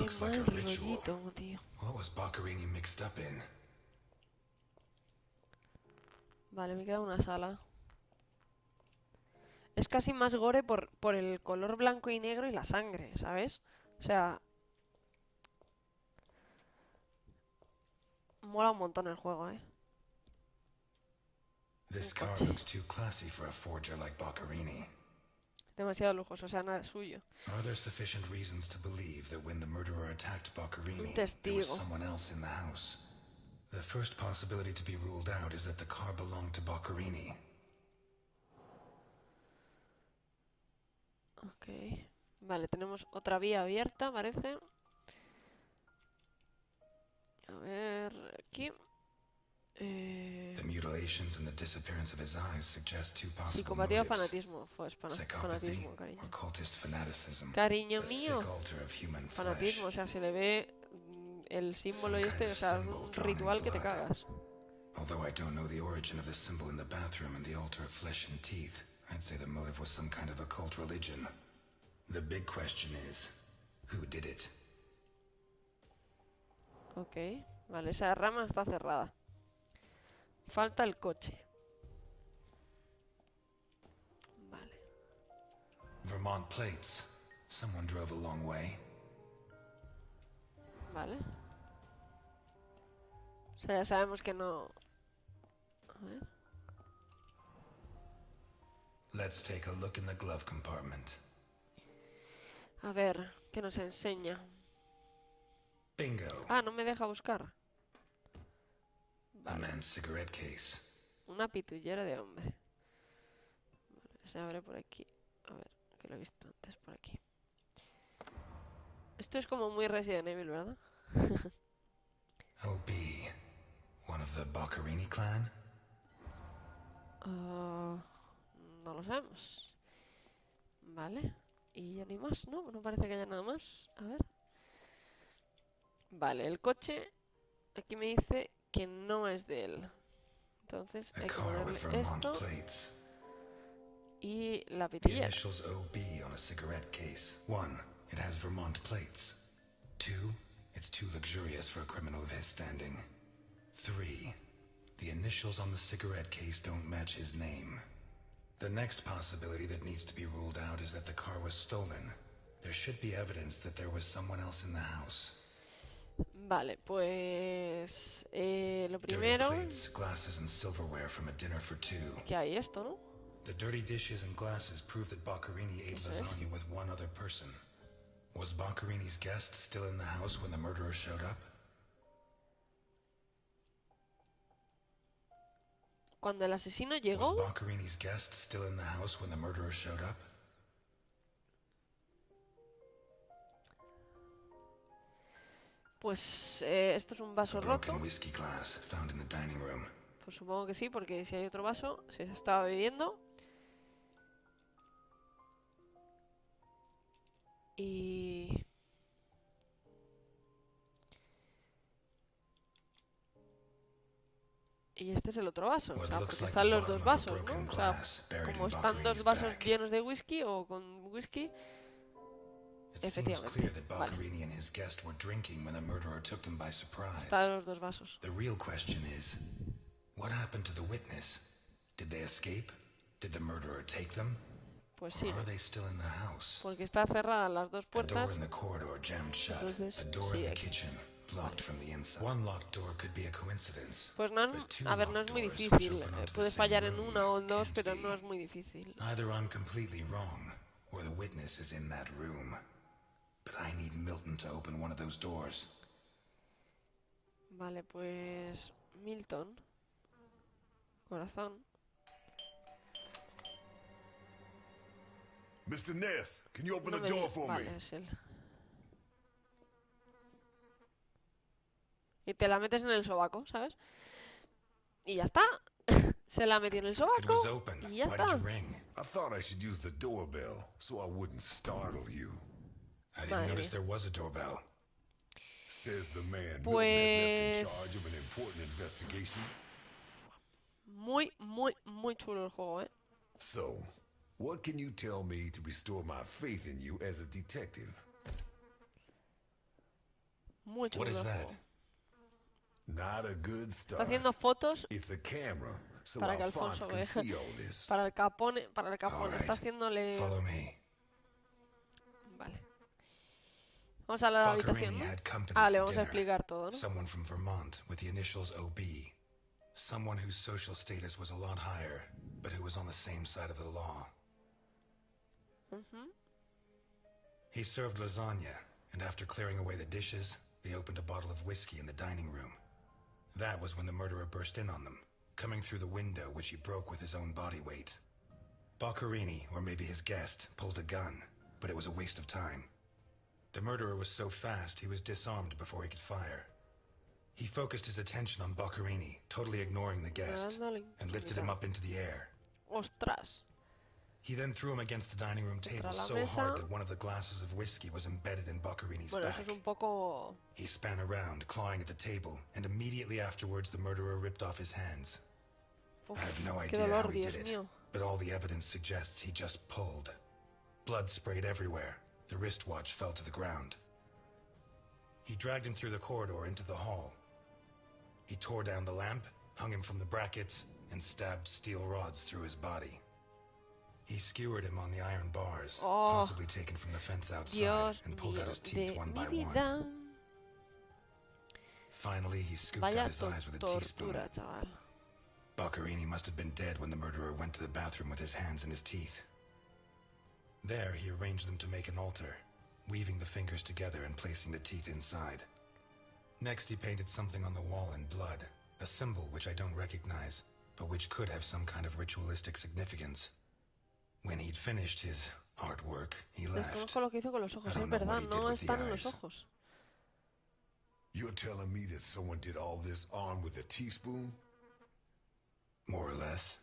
looks like a mal ritual. rollito, tío. What was Boccherini mixed up in? Vale, me queda una sala. Es casi más gore por el color blanco y negro y la sangre, ¿sabes? O sea... Mola un montón el juego, ¿eh? This car looks too classy for a forger like Boccherini. Demasiado lujoso, o sea, nada es suyo. Are there sufficient reasons to believe that when the murderer attacked Boccherini, Un there was testigo. someone else in the house? The first possibility to be ruled out is that the car belonged to Boccherini. Ok. Vale, tenemos otra vía abierta, parece. A ver, aquí. The mutilations and the disappearance of his eyes suggest two possible Psicopatía o motives. fanatismo. Psychopathy Fanatismo, cariño. or cultist fanaticism. Cariño A mío. sick altar of human flesh. Fanatismo, o sea, se le ve el símbolo y este, o sea, es un ritual que te cagas. Although I don't know the origin of the symbol in the bathroom and the altar of flesh and teeth, I'd say the motive was some kind of occult religion. The big question is, who did it? Ok, vale, esa rama está cerrada. Falta el coche. Vale. Vermont plates. Someone drove a long way. Vale. O sea, ya sabemos que no... A ver. Let's take a look in the glove compartment. A ver, ¿qué nos enseña? Bingo. Ah, no me deja buscar. A man's cigarette case. Una pitullera de hombre. Vale, se abre por aquí. A ver, que lo he visto antes por aquí. Esto es como muy Resident Evil, ¿verdad? OB. One of the Boccherini clan? No lo sabemos. Vale. Y ya no hay más, ¿no? No parece que haya nada más. A ver. Vale, el coche. Aquí me dice que no es de él. Entonces hay que ponerle esto. Y la The pitilla. initials OB on a cigarette case. 1. It has Vermont plates. 2. It's too luxurious for a criminal of his standing. 3. The initials on the cigarette case don't match his name. The next possibility that needs to be ruled out is that the car was stolen. There should be evidence that there was someone else in the house. Vale, pues... lo Dirty primero... plates, glasses and silverware from a dinner for two. Que hay esto, ¿no? The dirty dishes and glasses prove that Boccherini ate lasagna with one other person. Was Boccherini's guest still in the house when the murderer showed up? Cuando el asesino llegó... Was Boccherini's guest still in the house when the murderer showed up? Pues esto es un vaso roto. Broken whiskey glass found in the dining room. Pues supongo que sí, porque si hay otro vaso, se estaba bebiendo. Y... Y este es el otro vaso, o sea, porque están los dos vasos, ¿no? O sea, como están dos vasos llenos de whisky o con whisky, efectivamente, vale. Están los dos vasos. The real question is, what happened to the witness? Did they escape? Did the murderer take them? Pues sí, Or are they still in the house? porque está cerradas las dos A door puertas. in the corridor jammed shut. Entonces, A door sí, in the aquí. kitchen locked from the inside. One locked door could be a coincidence. Pues no, but two a ver, no es locked muy doors which difícil. open onto the Puedes same fallar en room una o en dos, can't pero be. no es muy difícil. Either I'm completely wrong, or the witness is in that room. But I need Milton to open one of those doors. Vale, pues... Milton. Corazón. Mr. Ness, can you open No the me door digas. for Vale, me? es él. Y te la metes en el sobaco, ¿sabes? Y ya está. Se la metió en el It was sobaco. open. Y ya Why está. did you ring? I thought I should use the doorbell so I wouldn't startle you. I didn't Madre notice mía. there was a doorbell. Says the man Milton had left in Pues... charge of an important investigation. Muy, muy, muy chulo el juego, ¿eh? So, what can you tell me to restore my faith in you as a detective? Muy chulo What is el that? juego. Not a good Está start. haciendo fotos It's a camera, so para que Alphonse Alfonso can vea. see all this. Para el Capone. Para el Capone. Alright. Está haciéndole... Follow me. Vale. Vamos a la habitación, Boccherini ¿no? had company Ah, le for vamos a dinner. explicar todo, ¿no? Someone from Vermont with the initials OB. Someone whose social status was a lot higher, but who was on the same side of the law. He served lasagna, and after clearing away the dishes, they opened a bottle of whiskey in the dining room. That was when the murderer burst in on them, coming through the window which he broke with his own body weight. Boccherini, or maybe his guest, pulled a gun, but it was a waste of time. The murderer was so fast he was disarmed before he could fire. He focused his attention on Boccherini, totally ignoring the guest, and lifted him up into the air. Ostras. He then threw him against the dining room table la so mesa. hard that one of the glasses of whiskey was embedded in Boccherini's Bueno, back. eso es un poco... He span around, clawing at the table, and immediately afterwards the murderer ripped off his hands. Uf, I have no qué idea dolor, how he Dios did it, mío. but all the evidence suggests he just pulled. Blood sprayed everywhere. The wristwatch fell to the ground. He dragged him through the corridor into the hall. He tore down the lamp, hung him from the brackets, and stabbed steel rods through his body. He skewered him on the iron bars, possibly taken from the fence outside, Dios and pulled out mío his teeth de one by mi one. vida. Finally, he scooped Vaya out his eyes with a teaspoon. tortura, chaval. Boccherini must have been dead when the murderer went to the bathroom with his hands in his teeth. There, he arranged them to make an altar, weaving the fingers together and placing the teeth inside. Next, he painted something on the wall in blood, a symbol which I don't recognize, but which could have some kind of ritualistic significance. When he'd finished his artwork, he left. Desconozco lo que hizo con los ojos, I es don't know verdad, what he did no with the están en los eyes. ojos. You're telling me that someone did all this armed with a teaspoon? More or less.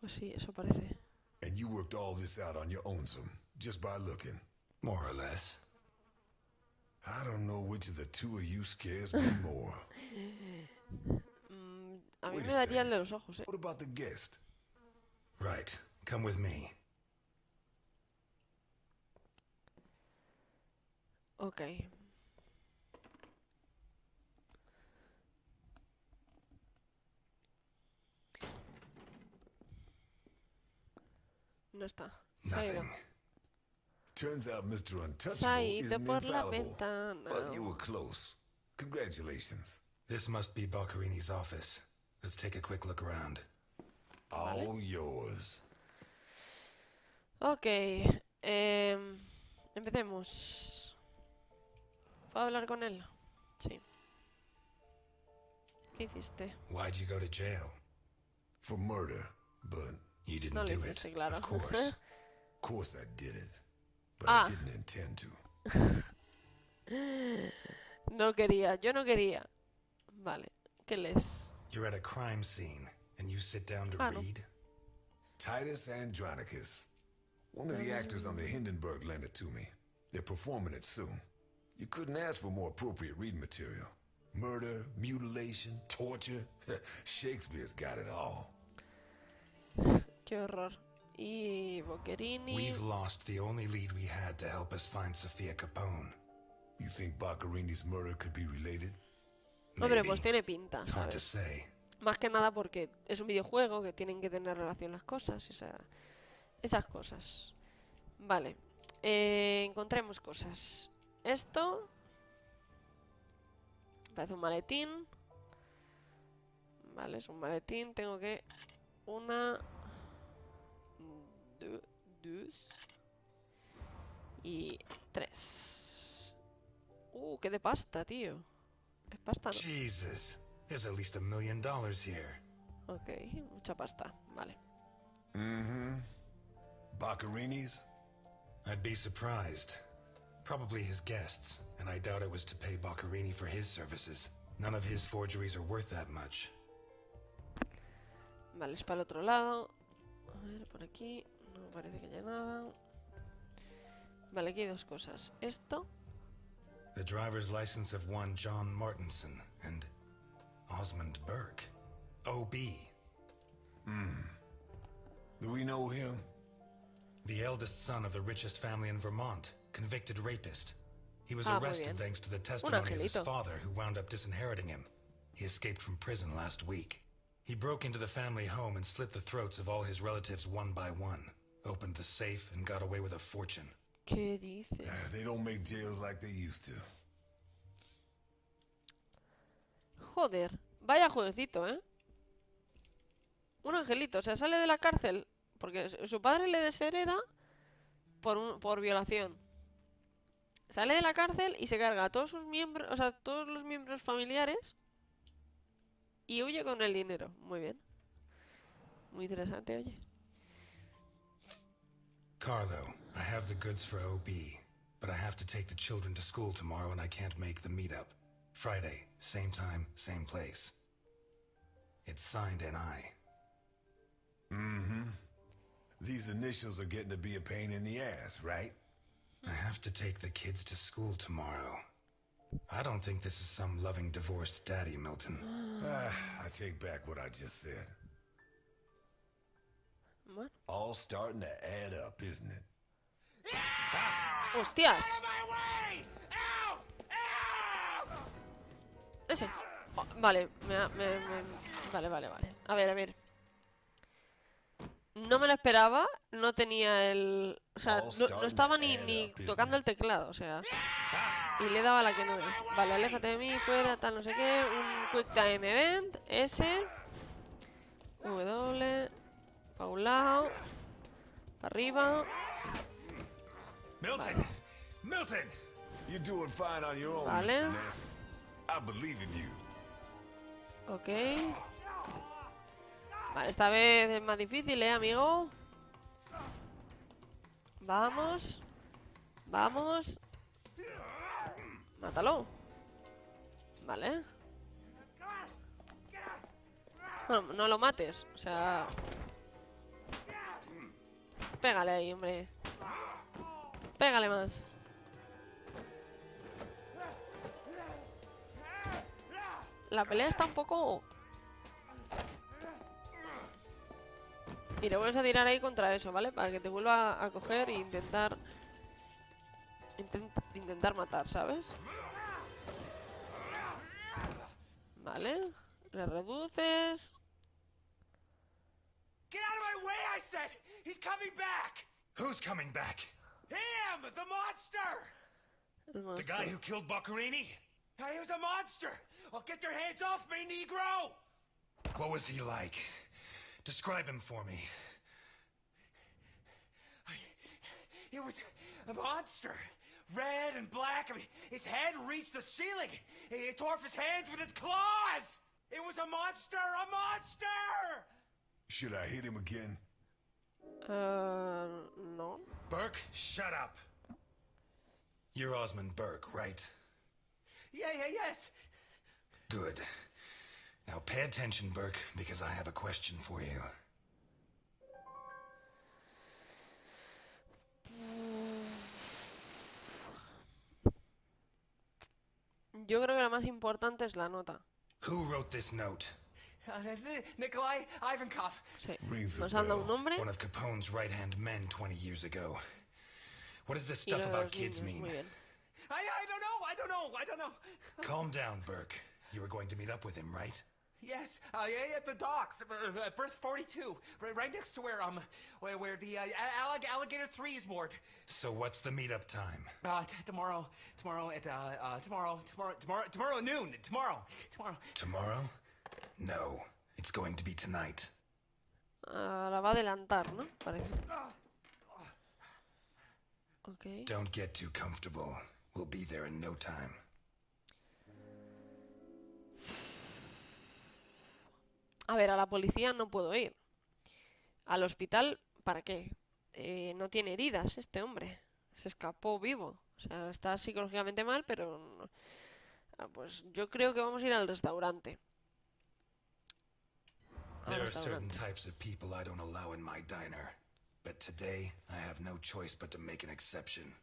Pues sí, eso parece. And you worked all this out on your own, just by looking? More or less. I don't know which of the two of you scares me more. A mí Wait me a daría el second. de los ojos, What about the guest? Right. Come with me. Ok. No está. Se ha ido. Nothing. Turns out Mr. Se ha Untouchable ido isn't por la infallible. ventana. But you were close. Congratulations. This must be Boccherini's office. Let's take a quick look around. All yours. Ok. Empecemos. ¿Puedo hablar con él? Sí. ¿Qué hiciste? Why'd you go to jail? For murder, but You didn't No le do it, hiciste, claro. of course. of course I did it. But Ah. I didn't intend to. No quería, yo no quería. Vale, ¿qué lees? You're at a crime scene, and you sit down to Ah, no. read? Titus Andronicus. One of the actors on the Hindenburg lent it to me. They're performing it soon. You couldn't ask for more appropriate reading material. Murder, mutilation, torture. Shakespeare's got it all. Qué horror. Y Boccherini. We've lost the only lead we had to help us find Sofia Capone. You think Boccherini's murder could be related? Hombre, Maybe. pues tiene pinta, Hard to ¿sabes? say. Más que nada porque es un videojuego que tienen que tener relación las cosas. Esas cosas. Vale. Encontremos cosas. Esto. Parece un maletín. Vale, es un maletín. Tengo que... Una... Dos... Y... Tres. Qué de pasta, tío. Es pasta, ¿no? Jesus, there's at least $1 million here. Ok, mucha pasta. Vale. Mm-hmm. Boccherini's? I'd be surprised. Probably his guests, and I doubt it was to pay Boccherini for his services. None of his forgeries are worth that much. Vale, es para el otro lado. A ver, por aquí. No parece que haya nada. Vale, aquí hay dos cosas. Esto. The driver's license of one John Martinson and Osmond Burke. O.B. Do we know him? The eldest son of the richest family in Vermont. Convicted rapist. He was Ah, muy arrested bien. thanks to the Un testimony of his angelito. father, who wound up disinheriting him. He escaped from prison last week. He broke into the family home and slit the throats of all his relatives one by one, opened the safe, and got away with a fortune. ¿Qué dices? They don't make jails like they used to. Joder, vaya jueguecito, ¿eh? Un angelito, o sea, sale de la cárcel porque su padre le deshereda por violación. Sale de la cárcel y se carga a todos sus miembros, o sea, todos los miembros familiares y huye con el dinero. Muy bien. Muy interesante, oye. Carlo, I have the goods for OB, but I have to take the children to school tomorrow and I can't make the meetup. Friday, same time, same place. It's signed NI. Mm-hmm. These initials are getting to be a pain in the ass, right? I have to take the kids to school tomorrow. I don't think this is some loving divorced daddy, Milton. I take back what I just said. Bueno. All starting to add up, isn't it? ¡Hostias! Ese. Oh, vale, vale. A ver. No me lo esperaba, no tenía el... O sea, no estaba ni tocando el teclado, o sea... Y le daba la que no es. Vale, aléjate de mí, fuera, tal, no sé qué. Un Quick Time Event, S. W. Pa' un lado. Para arriba. Milton! Milton! You're doing fine on your own, Vale. Mr. Ness. I believe in you. Ok. Vale, esta vez es más difícil, amigo. Vamos. Mátalo. Vale. Bueno, no lo mates. O sea... Pégale ahí, hombre. Pégale más. La pelea está un poco... Y le vuelves a tirar ahí contra eso, ¿vale? Para que te vuelva a coger e intentar... Intentar matar, ¿sabes? Vale. Le reduces. Get out of my way, I said! He's coming back! Who's coming back? Him! The monster! El The monstruo. guy who killed Boccarini? He was a monster! Oh, get your hands off me, Negro! What was he like? Describe him for me. It was a monster. Red and black. I mean, his head reached the ceiling. He tore off his hands with his claws! It was a monster! A monster! Should I hit him again? No. Burke, shut up. You're Osmond Burke, right? Yes. Good. Now pay attention, Burke, because I have a question for you. Yo creo que la más importante es la nota. Who wrote this note? Nikolai Ivankov. Sí. Rings a Nos han dado un bell. nombre. One of Capone's right-hand men 20 years ago. What does this Y stuff los about kids niños, mean? muy bien. I don't know. Calm down, Burke. You were going to meet up with him, right? Yes, at the docks, berth 42, right next to where the alligator 3 is moored. So what's the meetup time? Tomorrow at noon. Tomorrow. Tomorrow? No. It's going to be tonight. La va a adelantar, ¿no? Parece. Ok. Don't get too comfortable. We'll be there in no time. A ver, a la policía no puedo ir. Al hospital, ¿para qué? No tiene heridas este hombre. Se escapó vivo. O sea, está psicológicamente mal, pero... no. Pues yo creo que vamos a ir al restaurante. There are certain types of people I don't allow in my diner. But today, I have no choice but to make an exception.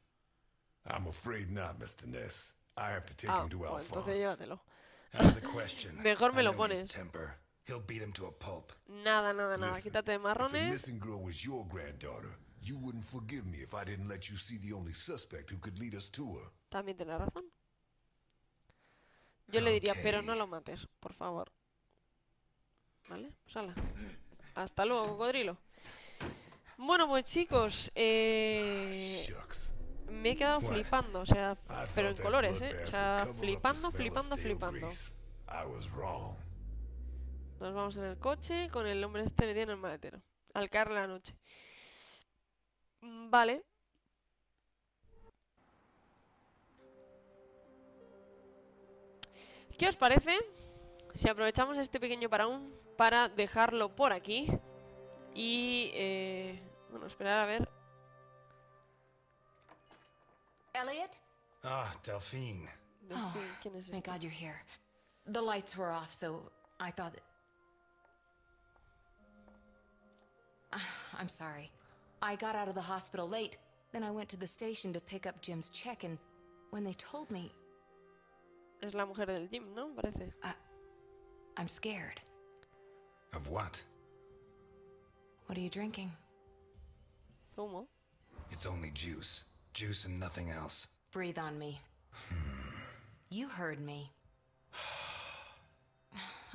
I'm afraid not, Mr. Ness. I have to take him to pues entonces Alphonse. llévatelo. Out of the question. Mejor me I lo know his pones. temper. He'll beat him to a pulp. Nada. Listen, Quítate de if the marrones. missing girl was your granddaughter, You wouldn't forgive me if I didn't let you see the only suspect who could lead us to her. También tiene razón. Yo le diría, pero no lo mates, por favor. ¿Vale? Pues hala. Hasta luego, cocodrilo. Bueno, pues chicos, me he quedado flipando, o sea, pero en colores, o sea, flipando. Nos vamos en el coche con el hombre este metido en el maletero, al caer la noche. Vale. ¿Qué os parece si aprovechamos este pequeño parón para dejarlo por aquí? Y, bueno, esperar a ver. Elliot? Ah, Delphine. ¿Quién es Thank este? God you're here. The lights were off, so I thought that... I'm sorry. I got out of the hospital late. Then I went to the station to pick up Jim's check, and when they told me... Es la mujer del Jim, ¿no? Parece. I'm scared. Of what? What are you drinking? Zumo. It's only juice. Juice and nothing else. Breathe on me. You heard me.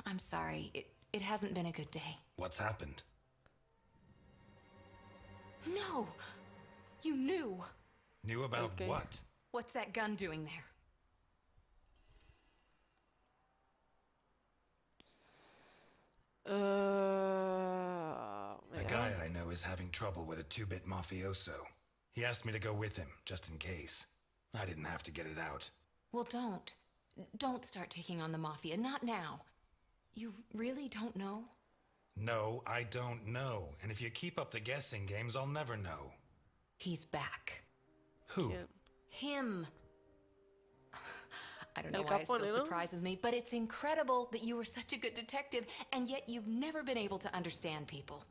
I'm sorry. It hasn't been a good day. What's happened? No! You knew! Knew about Okay. what? What's that gun doing there? A guy I know is having trouble with a 2-bit mafioso. He asked me to go with him, just in case. I didn't have to get it out. Well, don't. Don't start taking on the Mafia. Not now. You really don't know? No, I don't know. And if you keep up the guessing games, I'll never know. He's back. Who? ¿Quién? Him. I don't know El why it Capone, still ¿no? surprises me, but it's incredible that you were such a good detective, and yet you've never been able to understand people.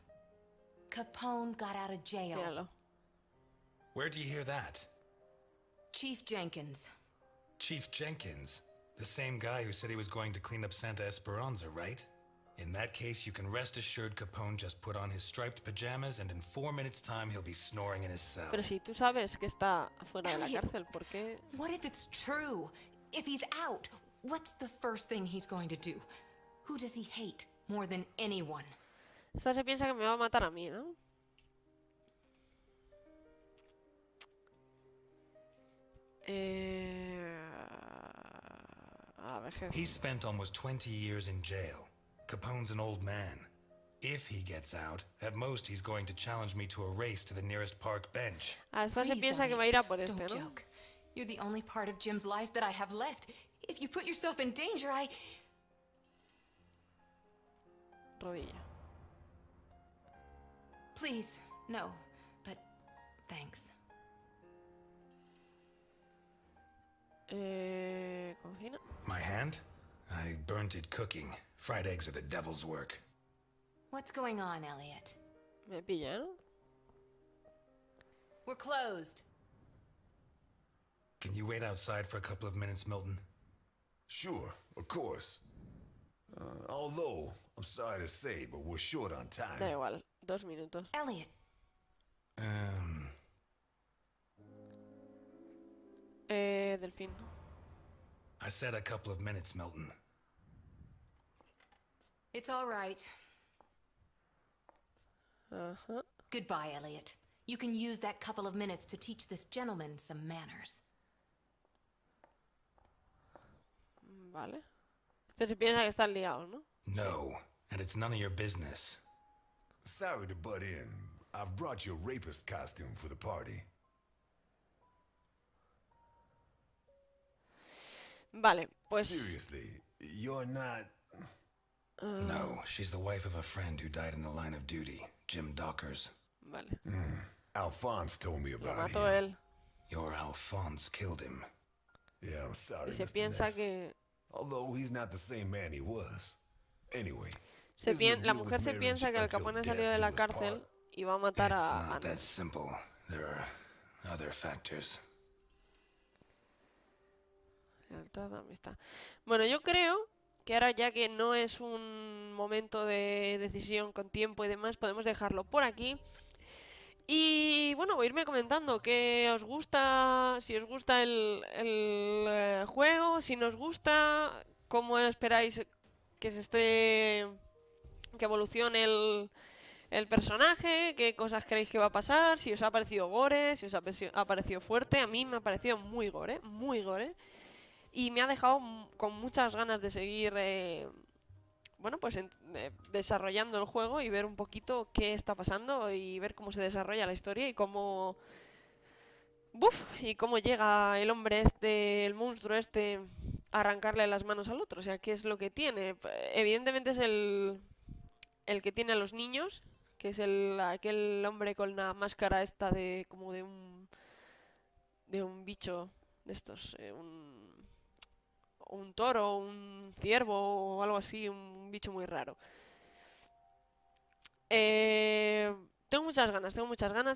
Capone got out of jail. Míralo. Where'd you hear that? Chief Jenkins. Chief Jenkins. The same guy who said he was going to clean up Santa Esperanza, right? In that case, you can rest assured Capone just put on his striped pajamas and in 4 minutes' time he'll be snoring in his cell. Pero si tú sabes que está fuera de la Elliot. cárcel, ¿por qué? What if it's true? If he's out, what's the first thing he's going to do? Who does he hate more than anyone? Esta se piensa que me va a matar a mí, ¿no? A ver, jefe. He spent almost 20 years in jail. Capone's an old man. If he gets out, at most he's going to challenge me to a race to the nearest park bench. Esta se Please, piensa que va a Elliot, ir a por este, don't ¿no? joke. You're the only part of Jim's life that I have left. If you put yourself in danger, Rodilla. Please, no. But thanks. Cocina. My hand? I burnt it cooking. Fried eggs are the devil's work. What's going on, Elliot? Me pilla, ¿no? We're closed. Can you wait outside for a couple of minutes, Milton? Sure, of course. Although, I'm sorry to say, but we're short on Da time. igual, 2 minutos. Elliot, Delfín. I said a couple of minutes, Milton. it's all right. Ajá. Goodbye, Elliot. You can use that couple of minutes to teach this gentleman some manners. Vale. Este se piensa que están liados, ¿no? No, and it's none of your business. Sorry to butt in. I've brought your rapist costume for the party. Vale, pues... Seriously, you're not... No, she's the wife of a friend who died in the line of duty, Jim Dockers. Vale. Alphonse told me Lo about mató him. él. Your Alphonse killed him. Yeah, I'm sorry, Y se Mr. piensa Ness. que... Although he's not the same man he was. Anyway, La mujer se piensa que el Capone ha salido de la cárcel y va a matar It's a not that Andros. simple. There are other factors. Lealtad, amistad. Bueno, yo creo que ahora, ya que no es un momento de decisión con tiempo y demás, podemos dejarlo por aquí. Y bueno, voy a irme comentando qué os gusta, si os gusta el juego, si no os gusta, cómo esperáis que se esté, que evolucione el personaje, qué cosas creéis que va a pasar, si os ha parecido gore, si os ha parecido fuerte. A mí me ha parecido muy gore, y me ha dejado con muchas ganas de seguir, bueno, pues desarrollando el juego y ver un poquito qué está pasando y ver cómo se desarrolla la historia y cómo... ¡Buf! Y cómo llega el hombre este, el monstruo este, a arrancarle las manos al otro. O sea, qué es lo que tiene. Evidentemente es el que tiene a los niños, que es aquel hombre con la máscara esta de como de un bicho de estos, un toro, un ciervo o algo así, un bicho muy raro. Tengo muchas ganas,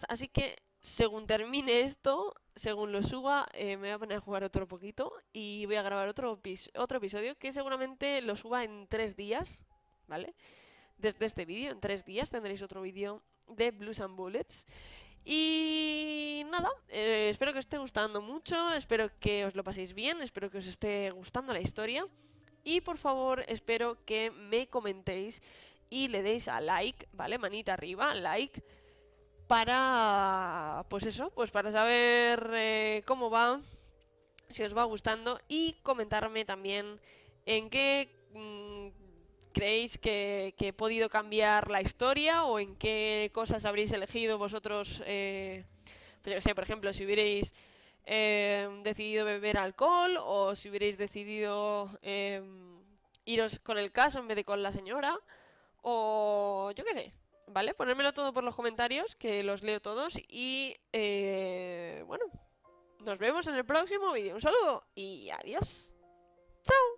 así que según termine esto, según lo suba, me voy a poner a jugar otro poquito y voy a grabar otro episodio que seguramente lo suba en 3 días, ¿vale? Desde este vídeo, en 3 días tendréis otro vídeo de Blues and Bullets. Y nada, espero que os esté gustando mucho, espero que os lo paséis bien, espero que os esté gustando la historia. Y por favor, espero que me comentéis y le deis a like, ¿vale? Manita arriba, like, para, pues eso, pues para saber cómo va, si os va gustando, y comentarme también en qué creéis que he podido cambiar la historia o en qué cosas habréis elegido vosotros. Pues yo sé, por ejemplo, si hubierais decidido beber alcohol o si hubierais decidido iros con el caso en vez de con la señora, o yo qué sé, ¿vale? Ponérmelo todo por los comentarios, que los leo todos. Y bueno, nos vemos en el próximo vídeo. Un saludo y adiós. ¡Chao!